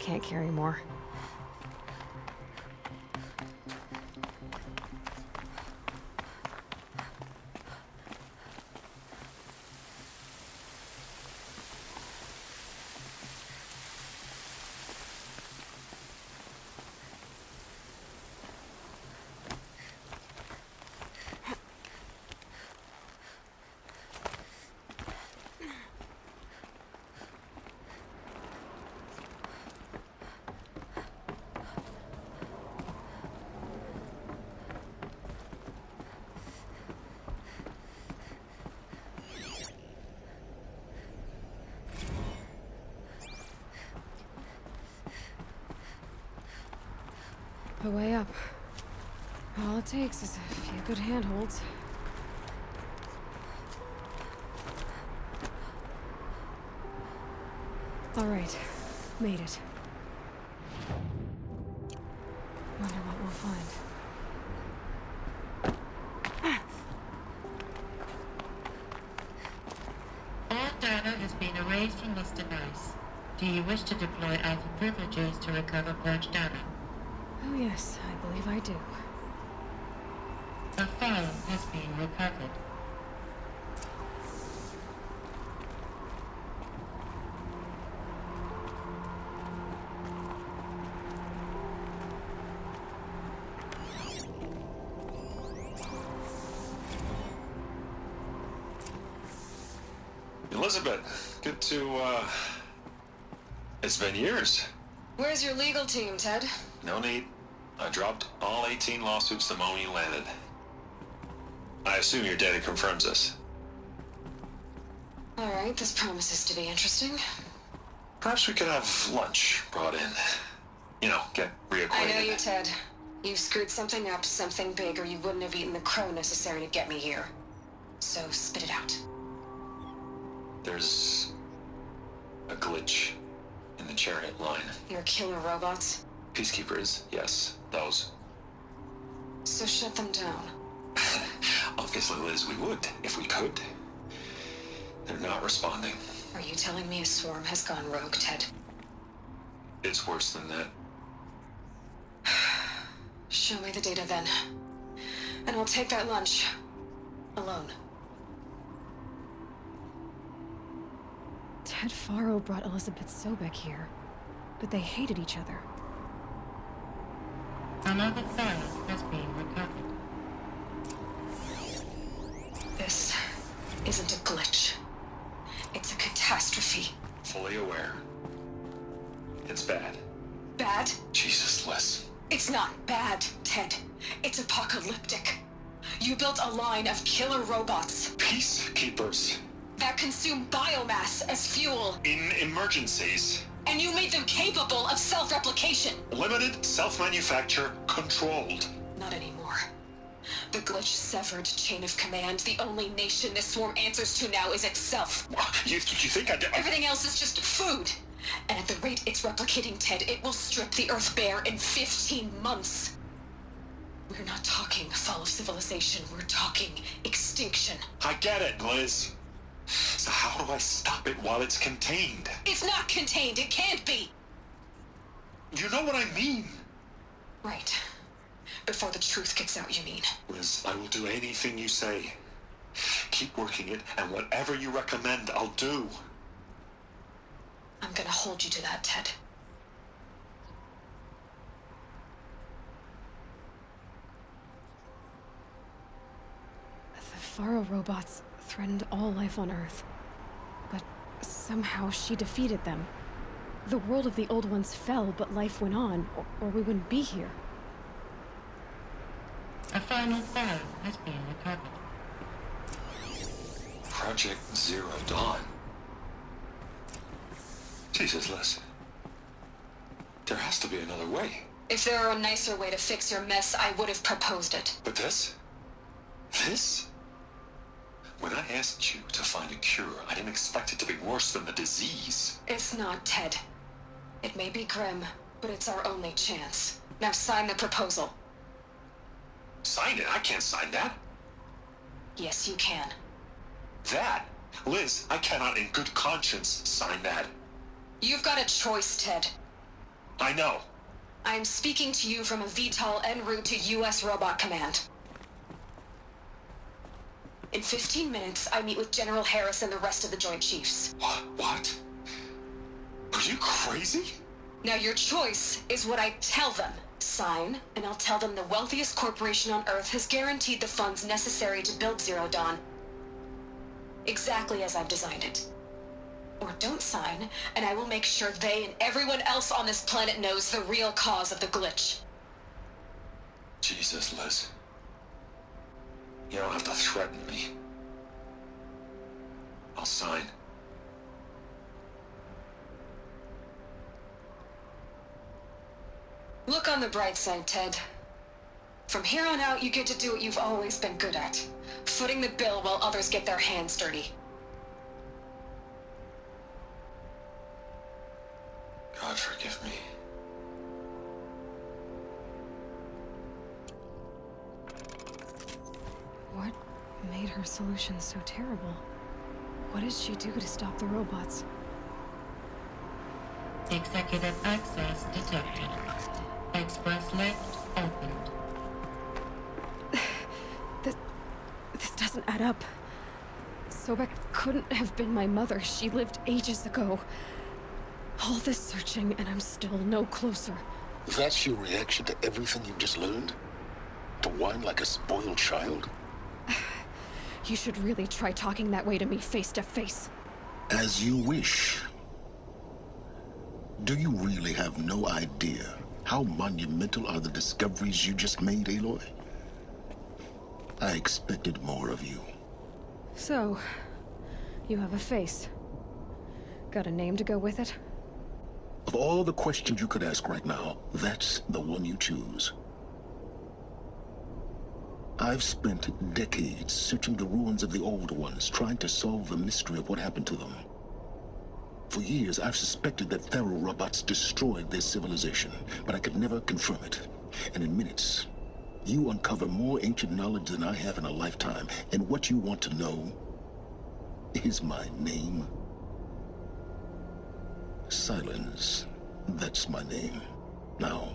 can't carry more. A way up. All it takes is a few good handholds. All right, made it. Wonder what we'll find. All data has been erased from this device. Do you wish to deploy alpha privileges to recover purged data? Oh yes, I believe I do. A file has been recovered. Elizabeth, good to, it's been years. Where's your legal team, Ted? No need. I dropped all 18 lawsuits the moment you landed. I assume your data confirms this. All right, this promises to be interesting. Perhaps we could have lunch brought in. You know, get reacquainted. I know you, Ted. You've screwed something up, something big, or you wouldn't have eaten the crow necessary to get me here. So spit it out. There's a glitch in the chariot line. Your killer robots? Peacekeepers, yes, those. So shut them down. Obviously, Liz, we would, if we could. They're not responding. Are you telling me a swarm has gone rogue, Ted? It's worse than that. Show me the data then. And I'll take that lunch. Alone. Ted Faro brought Elizabeth Sobek here, but they hated each other. Another file has been recovered. This isn't a glitch. It's a catastrophe. Fully aware. It's bad. Bad? Jesus, Liz. It's not bad, Ted. It's apocalyptic. You built a line of killer robots Peacekeepers. that consume biomass as fuel, In emergencies. and you made them capable of self-replication. Limited, self-manufacture, controlled. Not anymore. The glitch severed chain of command. The only nation this swarm answers to now is itself. You think I... Everything else is just food. And at the rate it's replicating, Ted, it will strip the Earth bare in 15 months. We're not talking fall of civilization. We're talking extinction. I get it, Liz. So how do I stop it while it's contained? It's not contained. It can't be. You know what I mean. Right. Before the truth gets out, you mean? Liz, I will do anything you say. Keep working it, and whatever you recommend, I'll do. I'm gonna hold you to that, Ted. The Faro robots threatened all life on Earth. But somehow she defeated them. The world of the old ones fell, but life went on, or we wouldn't be here. A final file has been recovered. Project Zero Dawn. Jesus, Liz. There has to be another way. If there were a nicer way to fix your mess, I would have proposed it. But this? This? When I asked you to find a cure, I didn't expect it to be worse than the disease. It's not, Ted. It may be grim, but it's our only chance. Now sign the proposal. Sign it? I can't sign that. Yes, you can. That? Liz, I cannot in good conscience sign that. You've got a choice, Ted. I know. I'm speaking to you from a VTOL en route to U.S. Robot Command. In 15 minutes, I meet with General Harris and the rest of the Joint Chiefs. What? Are you crazy? Now your choice is what I tell them. Sign, and I'll tell them the wealthiest corporation on Earth has guaranteed the funds necessary to build Zero Dawn. Exactly as I've designed it. Or don't sign, and I will make sure they and everyone else on this planet knows the real cause of the glitch. Jesus, Liz. You don't have to threaten me. I'll sign. Look on the bright side, Ted. From here on out, you get to do what you've always been good at. Footing the bill while others get their hands dirty. God forgive me. What made her solution so terrible? What did she do to stop the robots? Executive access detected. Express lift opened. This doesn't add up. Sobek couldn't have been my mother. She lived ages ago. All this searching, and I'm still no closer. That's your reaction to everything you've just learned? To whine like a spoiled child? You should really try talking that way to me face to face. As you wish. Do you really have no idea how monumental are the discoveries you just made, Aloy? I expected more of you. So, you have a face. Got a name to go with it? Of all the questions you could ask right now, that's the one you choose. I've spent decades searching the ruins of the old ones, trying to solve the mystery of what happened to them. For years, I've suspected that Thero robots destroyed their civilization, but I could never confirm it. And in minutes, you uncover more ancient knowledge than I have in a lifetime, and what you want to know is my name. Silence. That's my name. Now,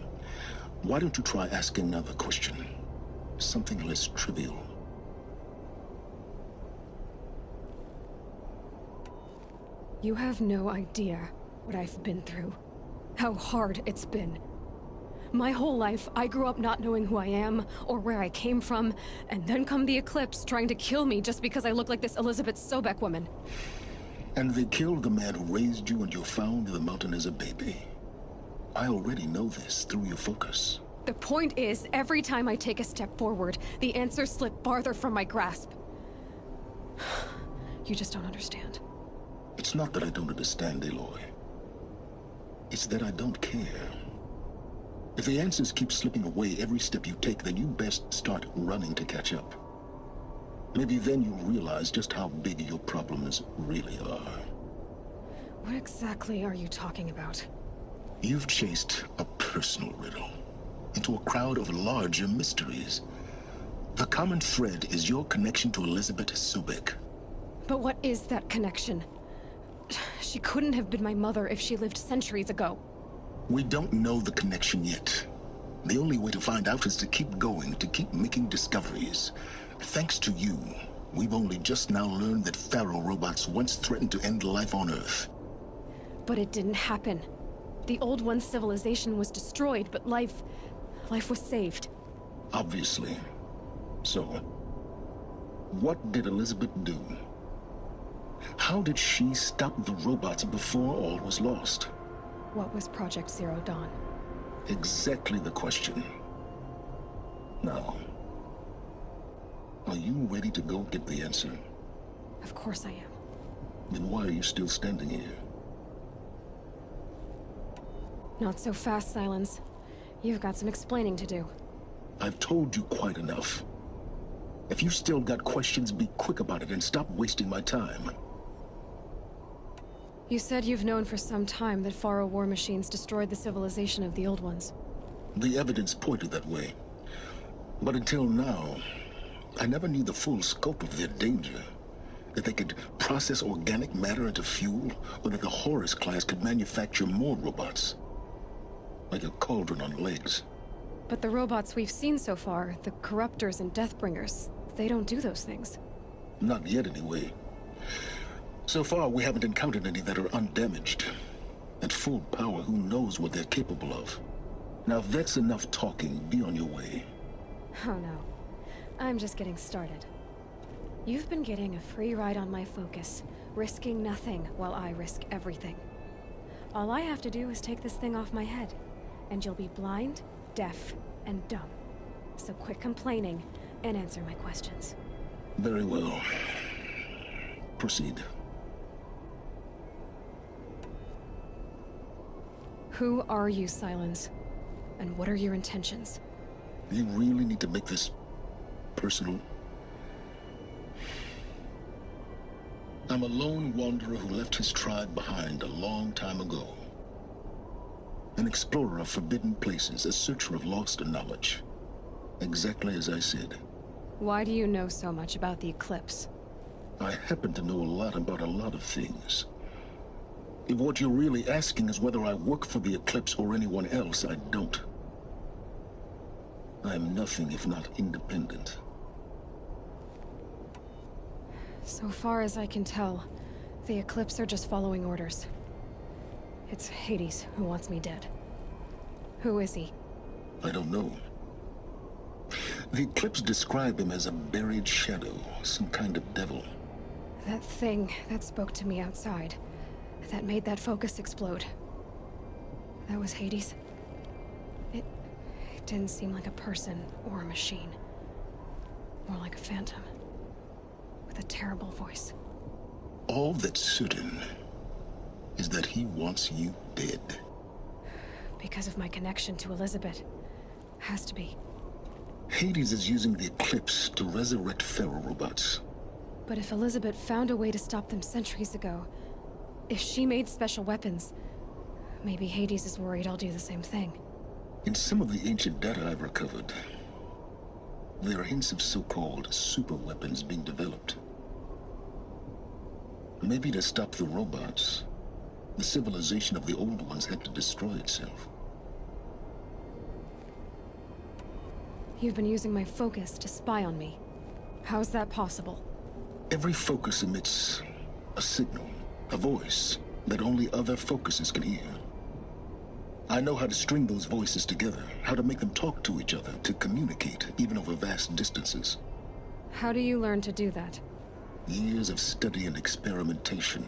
why don't you try asking another question? Something less trivial. You have no idea what I've been through. How hard it's been. My whole life, I grew up not knowing who I am, or where I came from, and then come the Eclipse trying to kill me just because I look like this Elizabeth Sobek woman. And they killed the man who raised you and you found in the mountain as a baby. I already know this through your focus. The point is, every time I take a step forward, the answers slip farther from my grasp. You just don't understand. It's not that I don't understand, Aloy. It's that I don't care. If the answers keep slipping away every step you take, then you best start running to catch up. Maybe then you'll realize just how big your problems really are. What exactly are you talking about? You've chased a personal riddle into a crowd of larger mysteries. The common thread is your connection to Elizabeth Sobek. But what is that connection? She couldn't have been my mother if she lived centuries ago. We don't know the connection yet. The only way to find out is to keep going, to keep making discoveries. Thanks to you, we've only just now learned that Thero robots once threatened to end life on Earth. But it didn't happen. The old one's civilization was destroyed, but life was saved. Obviously. So, what did Elizabeth do? How did she stop the robots before all was lost? What was Project Zero Dawn? Exactly the question. Now, are you ready to go get the answer? Of course I am. Then why are you still standing here? Not so fast, Silence. You've got some explaining to do. I've told you quite enough. If you've still got questions, be quick about it and stop wasting my time. You said you've known for some time that Faro war machines destroyed the civilization of the old ones. The evidence pointed that way. But until now, I never knew the full scope of their danger. That they could process organic matter into fuel, or that the Horus class could manufacture more robots. like a cauldron on legs. But the robots we've seen so far, the corruptors and deathbringers, they don't do those things. Not yet, anyway. So far, we haven't encountered any that are undamaged. At full power, who knows what they're capable of? Now, if that's enough talking, be on your way. Oh no. I'm just getting started. You've been getting a free ride on my focus, risking nothing while I risk everything. All I have to do is take this thing off my head, and you'll be blind, deaf, and dumb. So quit complaining and answer my questions. Very well. Proceed. Who are you, Silence? And what are your intentions? You really need to make this personal? I'm a lone wanderer who left his tribe behind a long time ago. An explorer of forbidden places, a searcher of lost knowledge. Exactly as I said. Why do you know so much about the Eclipse? I happen to know a lot about a lot of things. If what you're really asking is whether I work for the Eclipse or anyone else, I don't. I am nothing if not independent. So far as I can tell, the Eclipse are just following orders. It's Hades who wants me dead. Who is he? I don't know. The Eclipse describe him as a buried shadow, some kind of devil. That thing that spoke to me outside, that made that focus explode. That was Hades? It didn't seem like a person or a machine. More like a phantom. With a terrible voice. All that's certain is that he wants you dead. Because of my connection to Elizabeth. Has to be. Hades is using the Eclipse to resurrect ferrorobots. But if Elizabeth found a way to stop them centuries ago, if she made special weapons, maybe Hades is worried I'll do the same thing. In some of the ancient data I've recovered, there are hints of so-called super weapons being developed. Maybe to stop the robots, the civilization of the old ones had to destroy itself. You've been using my focus to spy on me. How's that possible? Every focus emits a signal, a voice that only other focuses can hear. I know how to string those voices together, how to make them talk to each other, to communicate, even over vast distances. How do you learn to do that? Years of study and experimentation.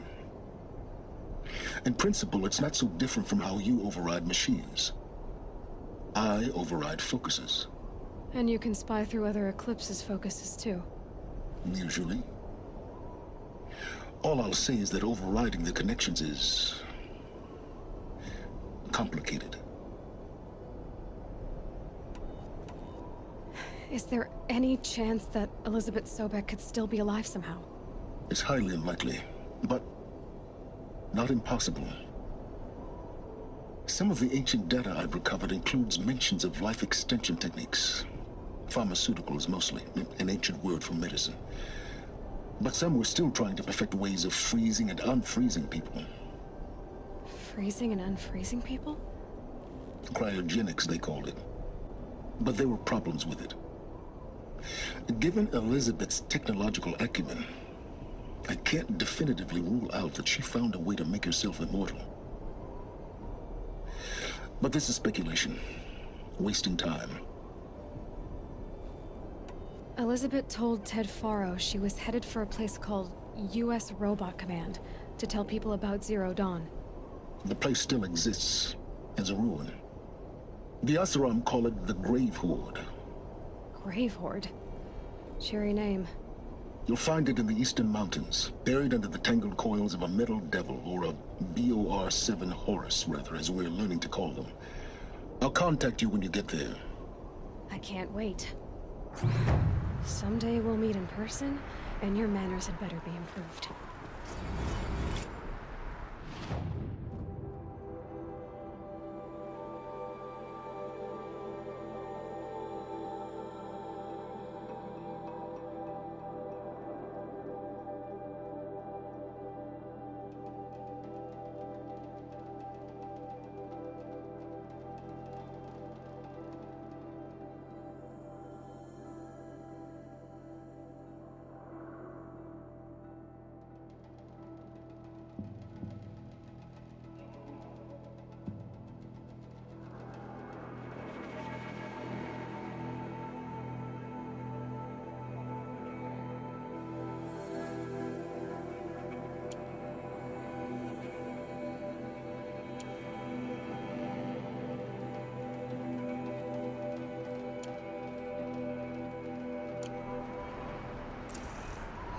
In principle, it's not so different from how you override machines. I override focuses. And you can spy through other Eclipse's focuses too. Usually. All I'll say is that overriding the connections is complicated. Is there any chance that Elizabeth Sobek could still be alive somehow? It's highly unlikely, but not impossible. Some of the ancient data I've recovered includes mentions of life extension techniques. Pharmaceuticals, mostly, an ancient word for medicine. But some were still trying to perfect ways of freezing and unfreezing people. Freezing and unfreezing people? Cryogenics, they called it. But there were problems with it. Given Elizabeth's technological acumen, I can't definitively rule out that she found a way to make herself immortal. But this is speculation. Wasting time. Elizabeth told Ted Faro she was headed for a place called U.S. Robot Command to tell people about Zero Dawn. The place still exists, as a ruin. The Asuram call it the Grave Horde. Grave Horde? Cheery name. You'll find it in the Eastern Mountains, buried under the tangled coils of a metal devil, or a BOR-7 Horus, rather, as we're learning to call them. I'll contact you when you get there. I can't wait. Someday we'll meet in person, and your manners had better be improved.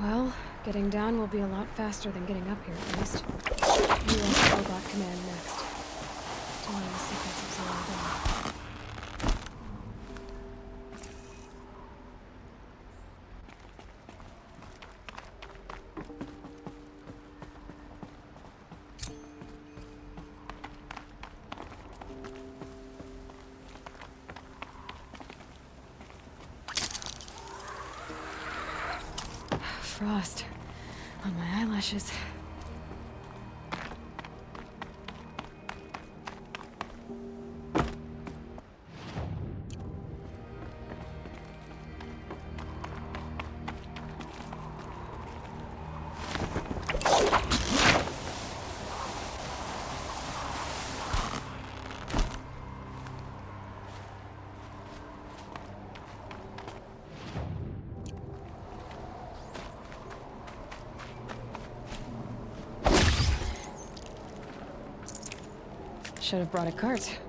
Well, getting down will be a lot faster than getting up here, at least. U.S. Robot Command next. To learn the secrets of Zero Dawn. Frost on my eyelashes. Should have brought a cart.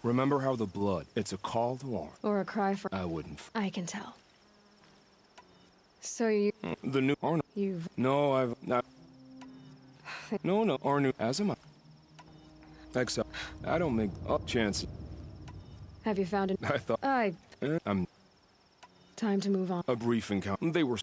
Remember how the blood, it's a call to arms. Or a cry for... I wouldn't. I can tell. So you... The new Arno. You've... No, I've not. No, Arno, as am I. Except, I don't make up chances. Have you found it? I thought. I'm Time to move on. a brief encounter. They were.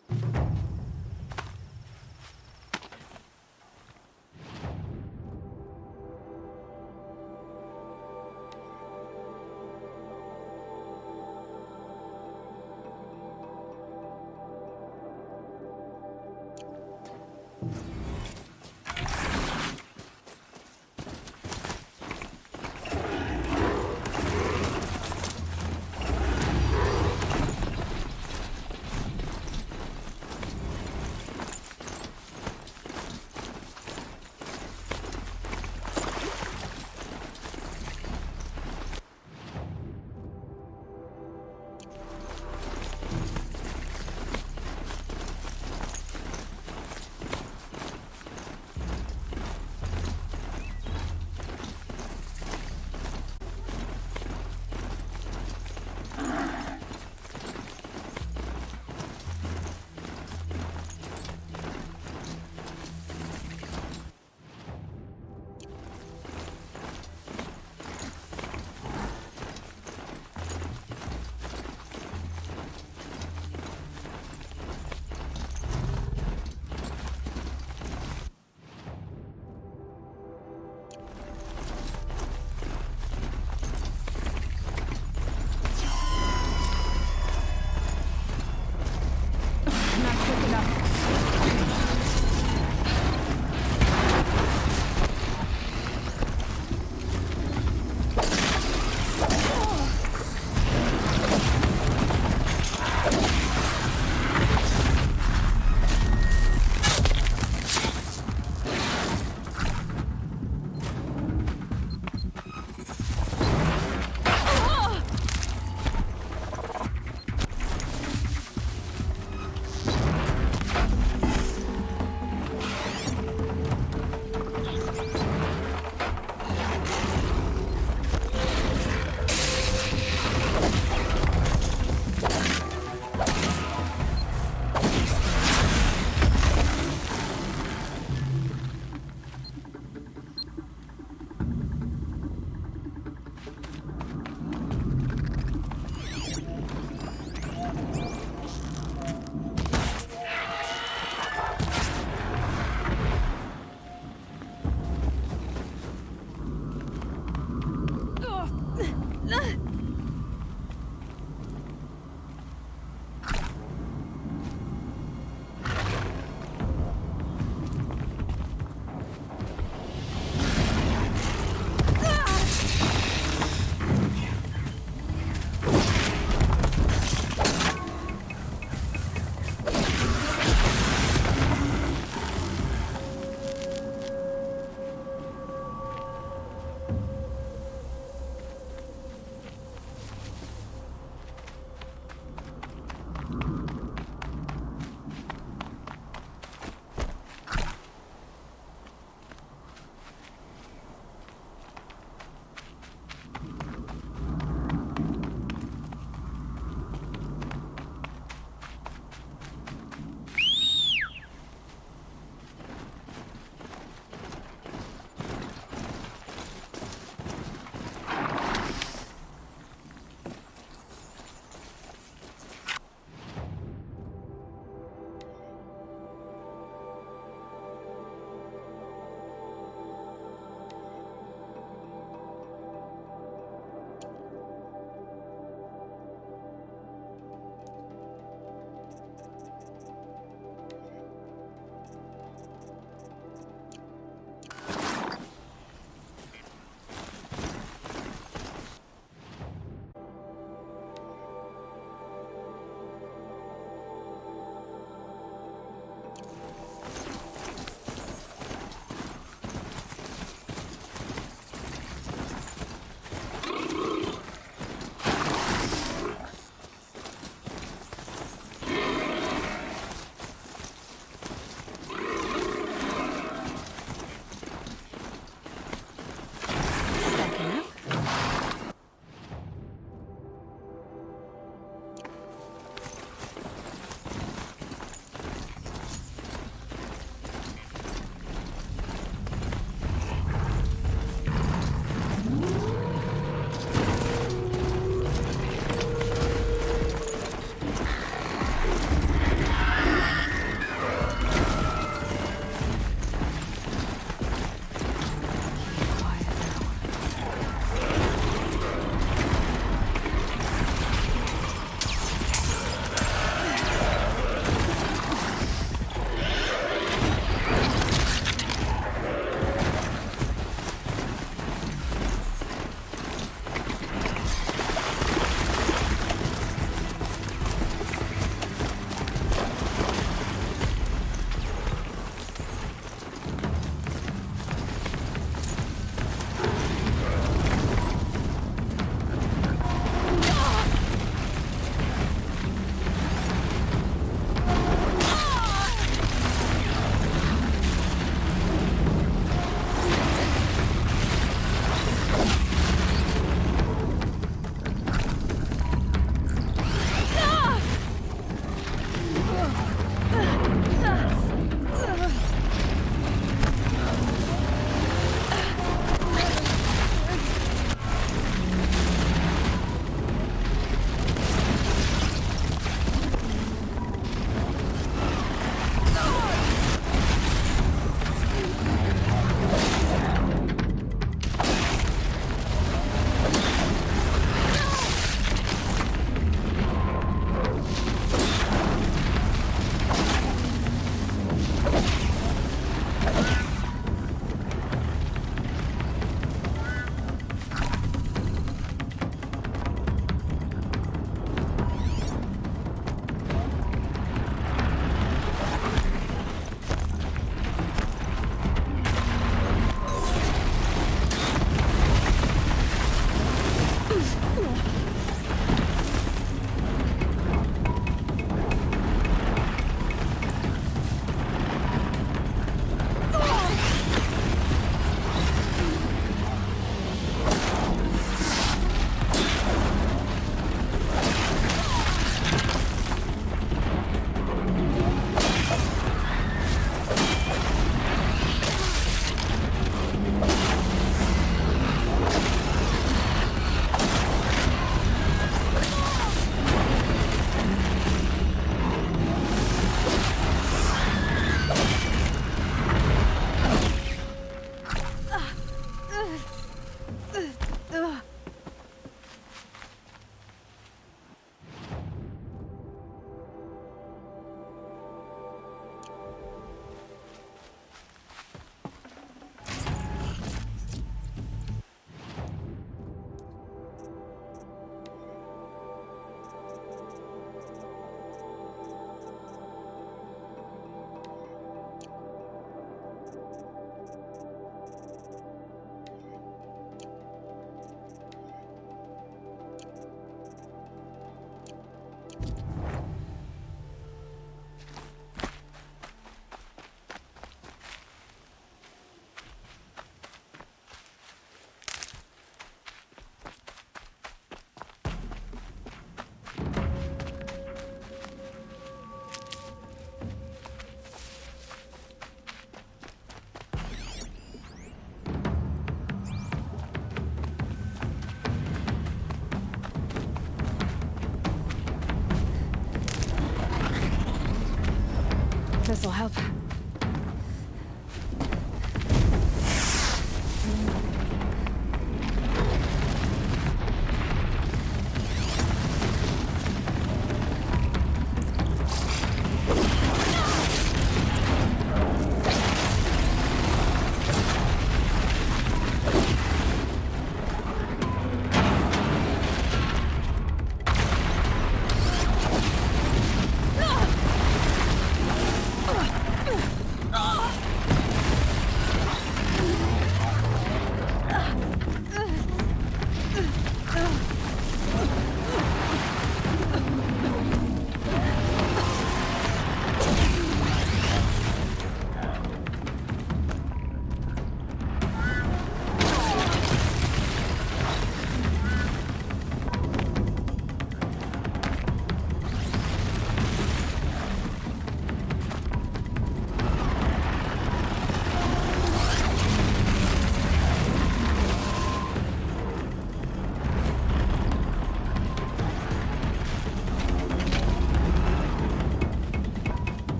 help.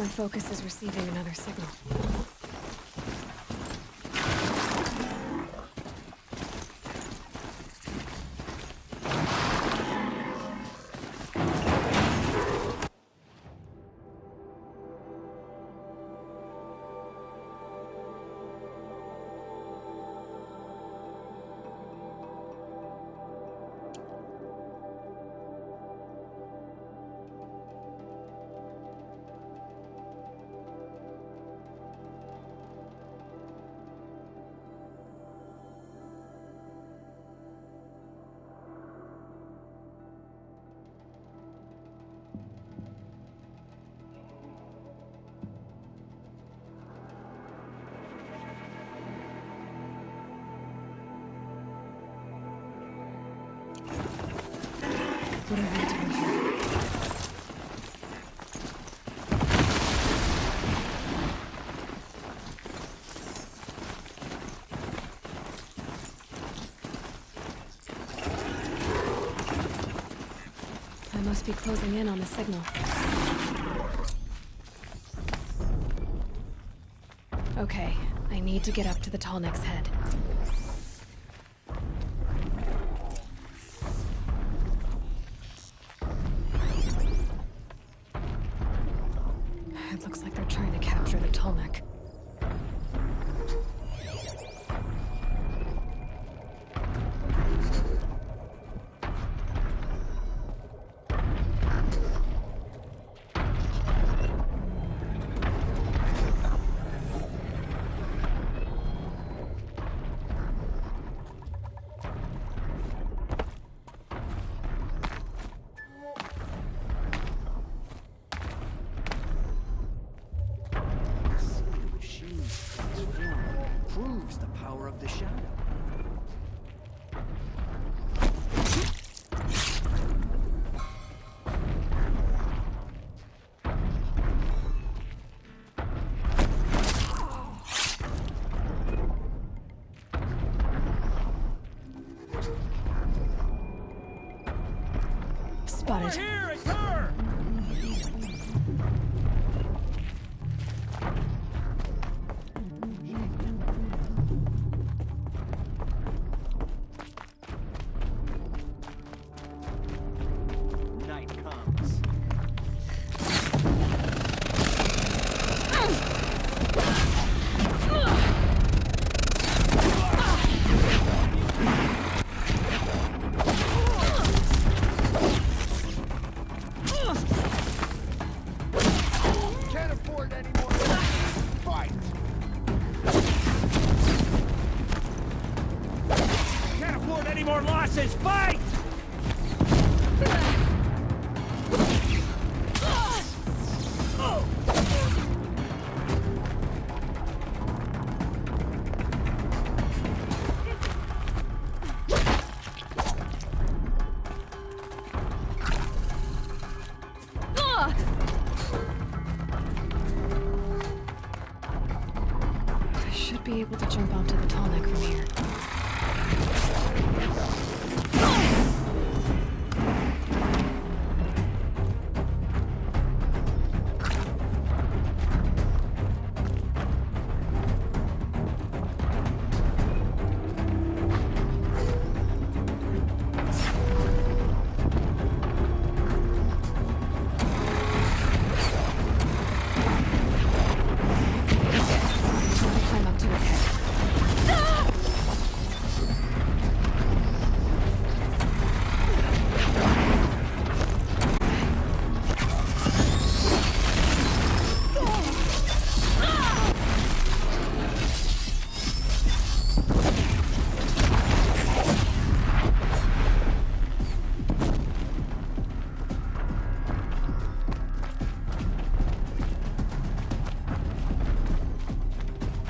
My focus is receiving another signal. What are we doing here? I must be closing in on the signal. Okay, I need to get up to the Tallneck's head. It looks like they're trying to capture the Tallneck. Proves the power of the shadow. Spotted. Here, it's her! Night comes. Can't afford any more. Fight! Can't afford any more losses. Fight! I should be able to jump onto the Tallneck from here. Climb up to his head.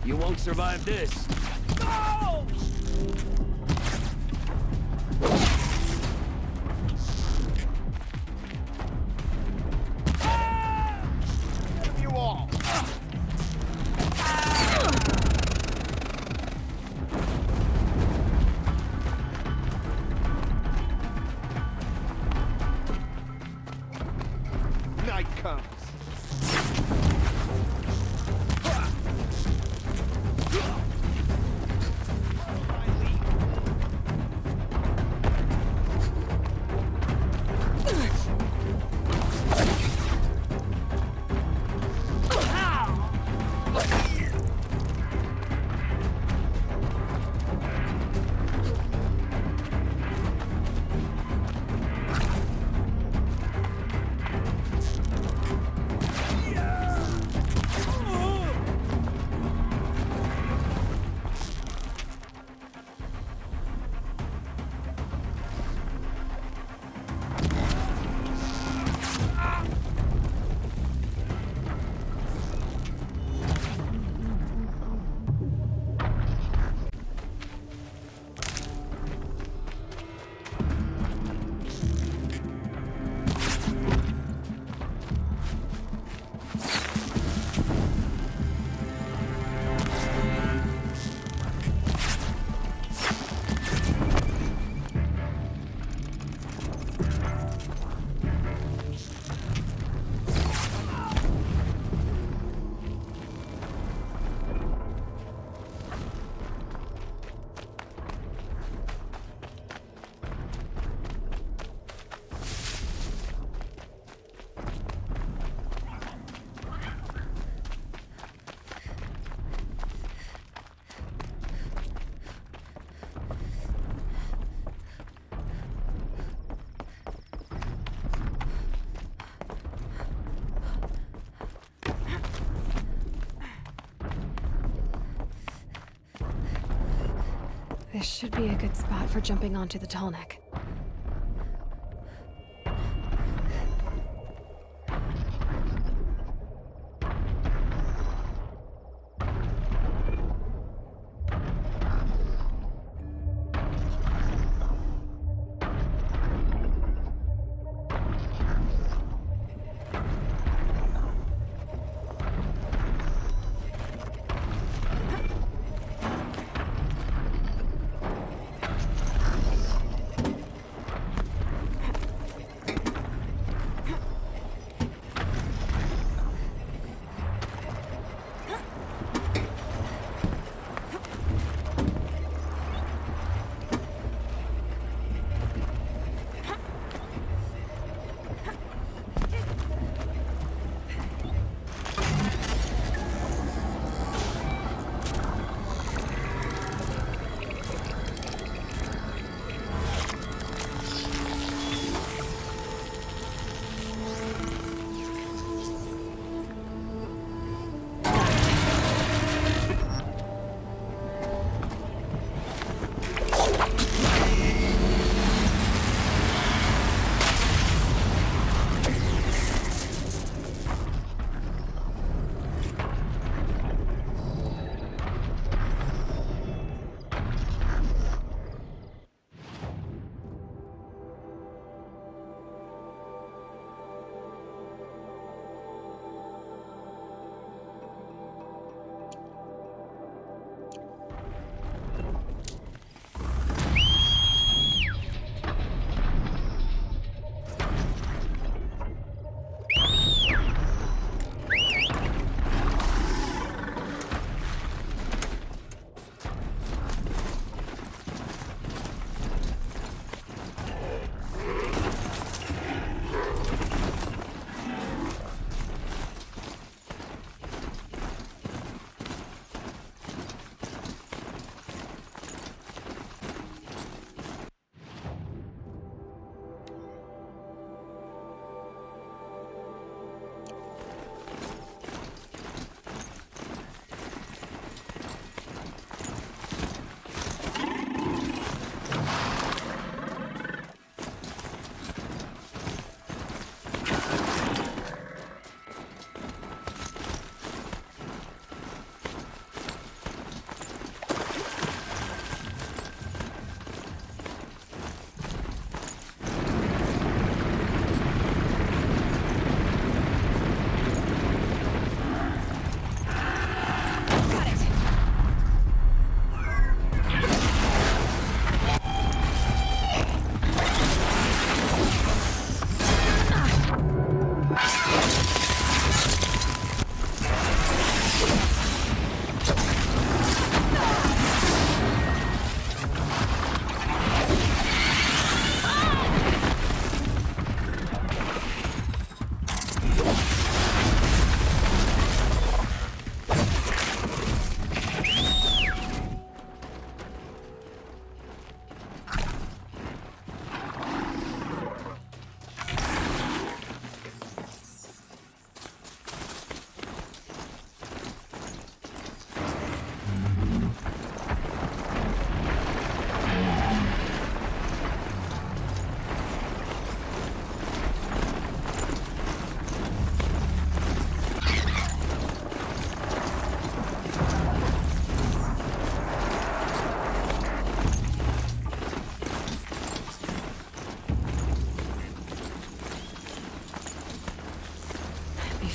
You won't survive this. No! You all. Night comes. This should be a good spot for jumping onto the tall neck.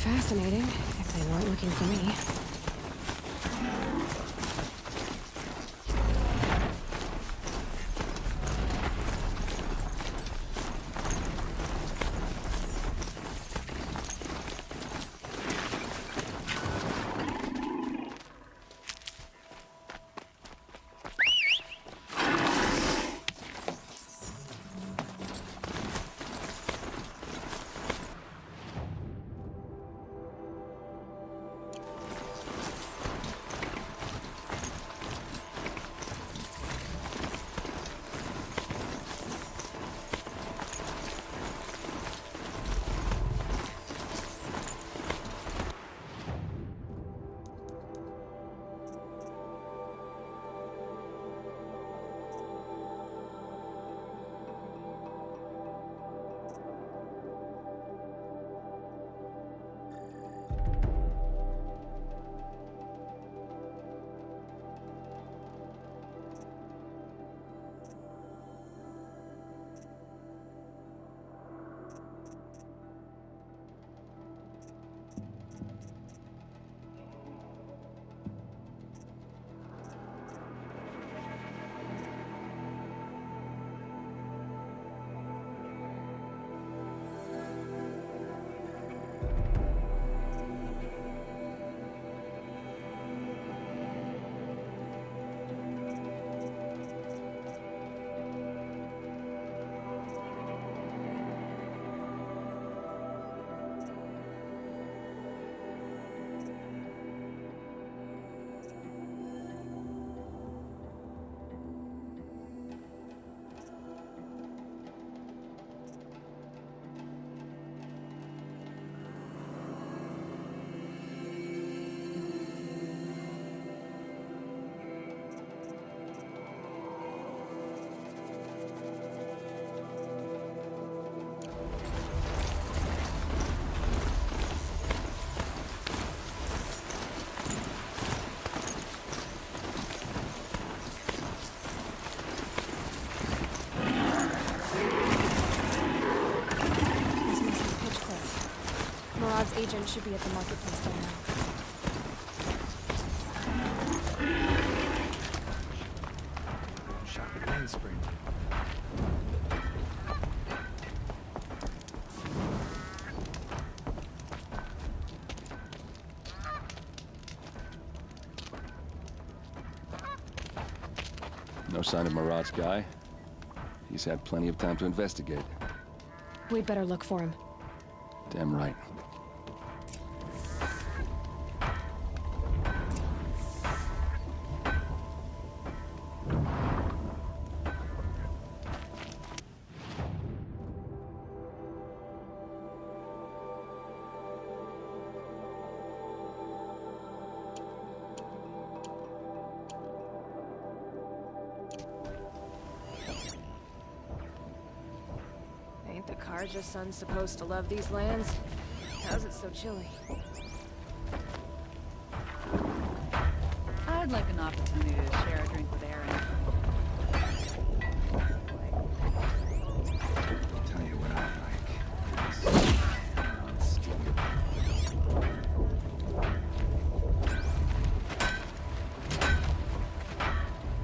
Fascinating, if they weren't looking for me. agent should be at the marketplace by now. Shop at Mainspring. No sign of Marat's guy. He's had plenty of time to investigate. We'd better look for him. Damn right. Ain't the Karja son supposed to love these lands? How's it so chilly? I'd like an opportunity to share a drink with Aaron. Tell you what I like.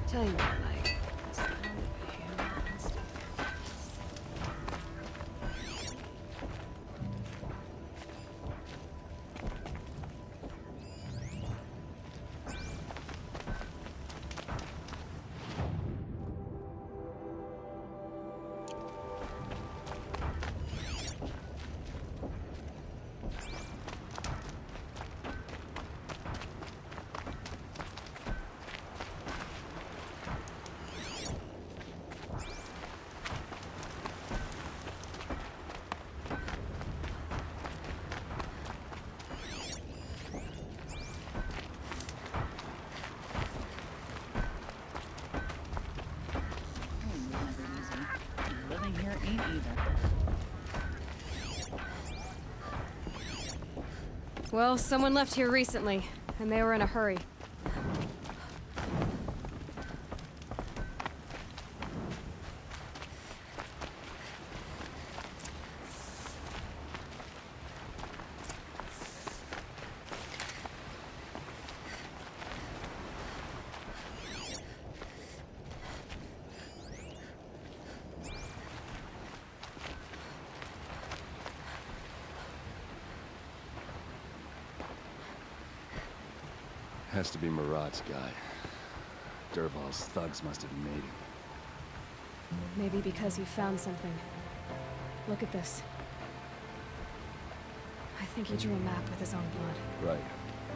Tell you what I like. The sound of a hammer on steel. Living here ain't either. Well, someone left here recently, and they were in a hurry. Has to be Marat's guy. Dervahl's thugs must have made him. Maybe because he found something. Look at this. I think he drew a map with his own blood. Right.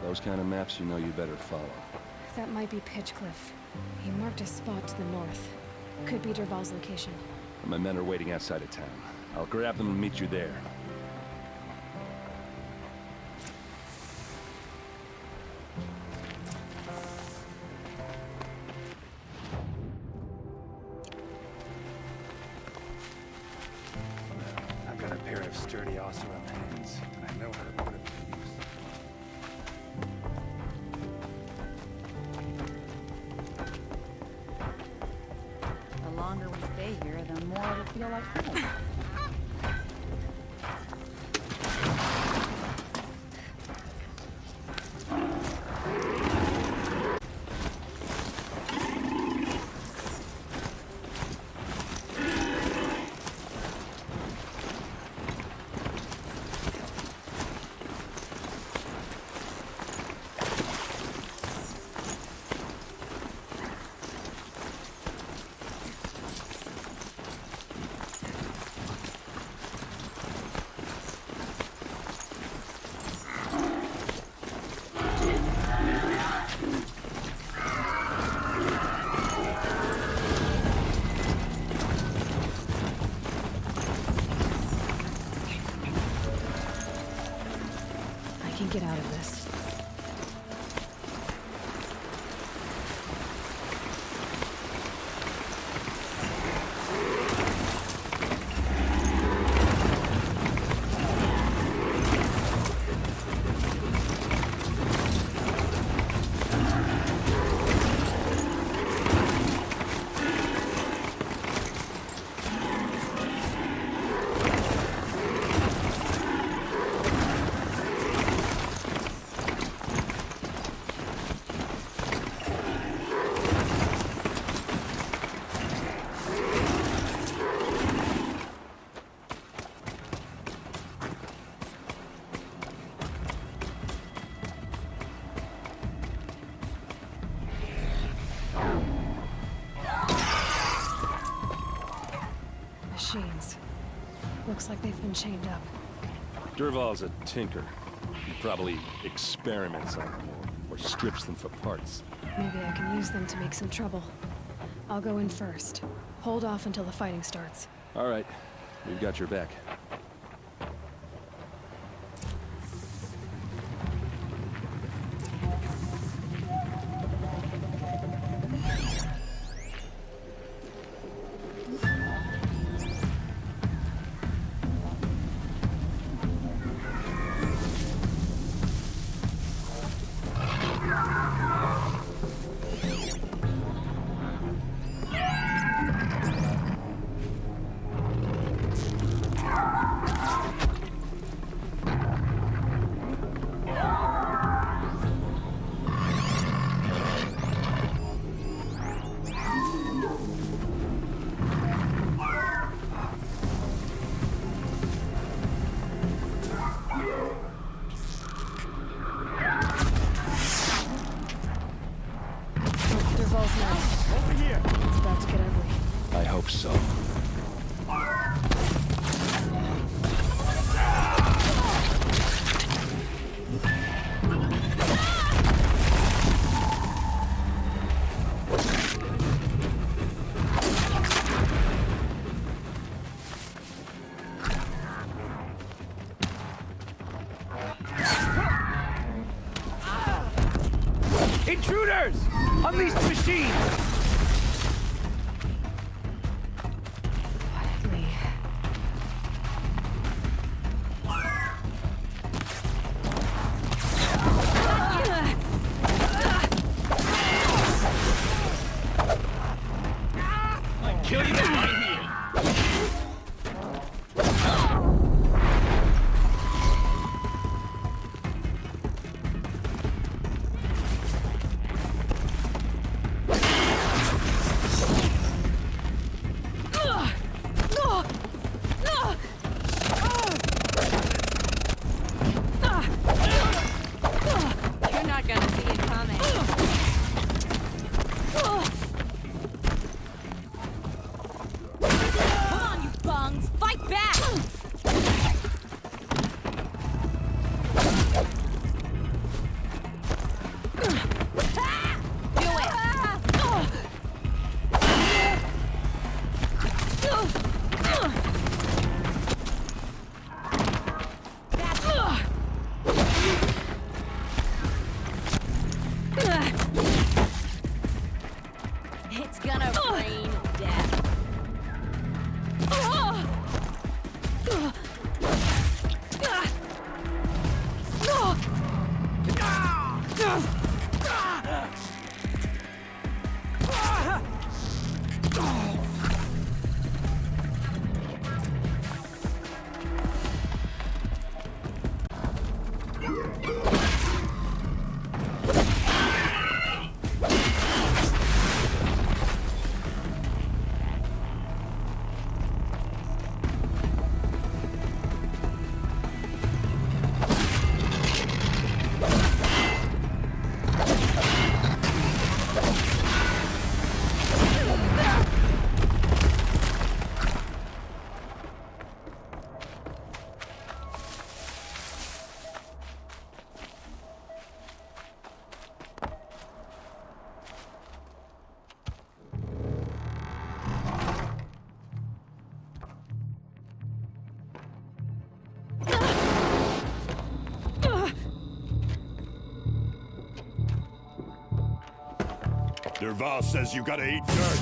Those kind of maps you know you better follow. That might be Pitchcliff. He marked a spot to the north. Could be Dervahl's location. My men are waiting outside of town. I'll grab them and meet you there. I've got a pair of sturdy Oseram hands, and I know how to put it to use. The longer we stay here, the more it'll feel like home. Looks like they've been chained up. Durval's a tinker. He probably experiments on them or strips them for parts. Maybe I can use them to make some trouble. I'll go in first. Hold off until the fighting starts. All right, we've got your back. I hope so. Intruders! Unleash the machine! Quietly. I'll kill you right here! You're not gonna see it coming. Come on, you bungs! Fight back! Do It's gonna rain death. Durval says you gotta eat dirt.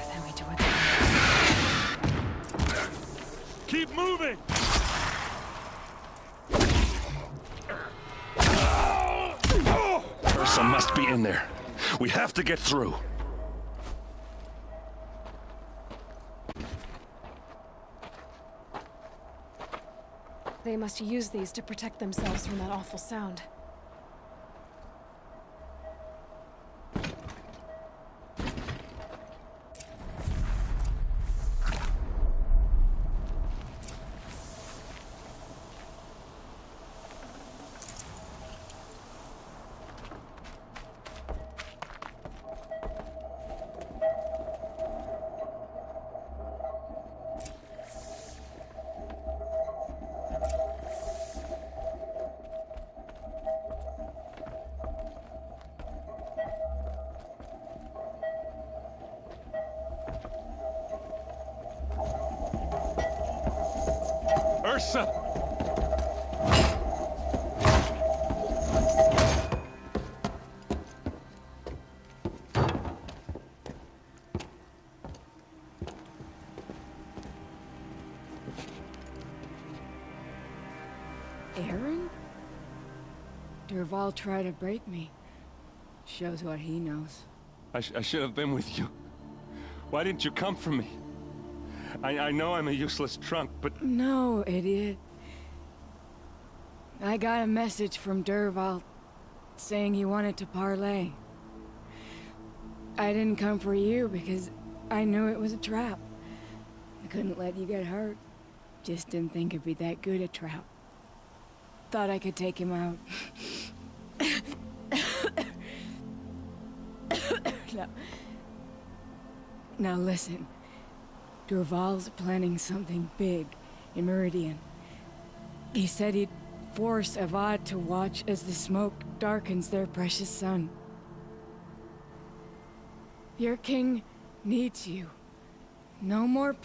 Then we do it. Keep moving! Ursa must be in there. We have to get through. They must use these to protect themselves from that awful sound. Ursa! Aaron? Durval tried to break me. Shows what he knows. I should have been with you. Why didn't you come for me? I know I'm a useless trunk, but... No, idiot. I got a message from Durval saying he wanted to parlay. I didn't come for you because I knew it was a trap. I couldn't let you get hurt. Just didn't think it'd be that good a trap. Thought I could take him out. Now listen. Durval's planning something big in Meridian. He said he'd force Avert to watch as the smoke darkens their precious sun. Your king needs you. No more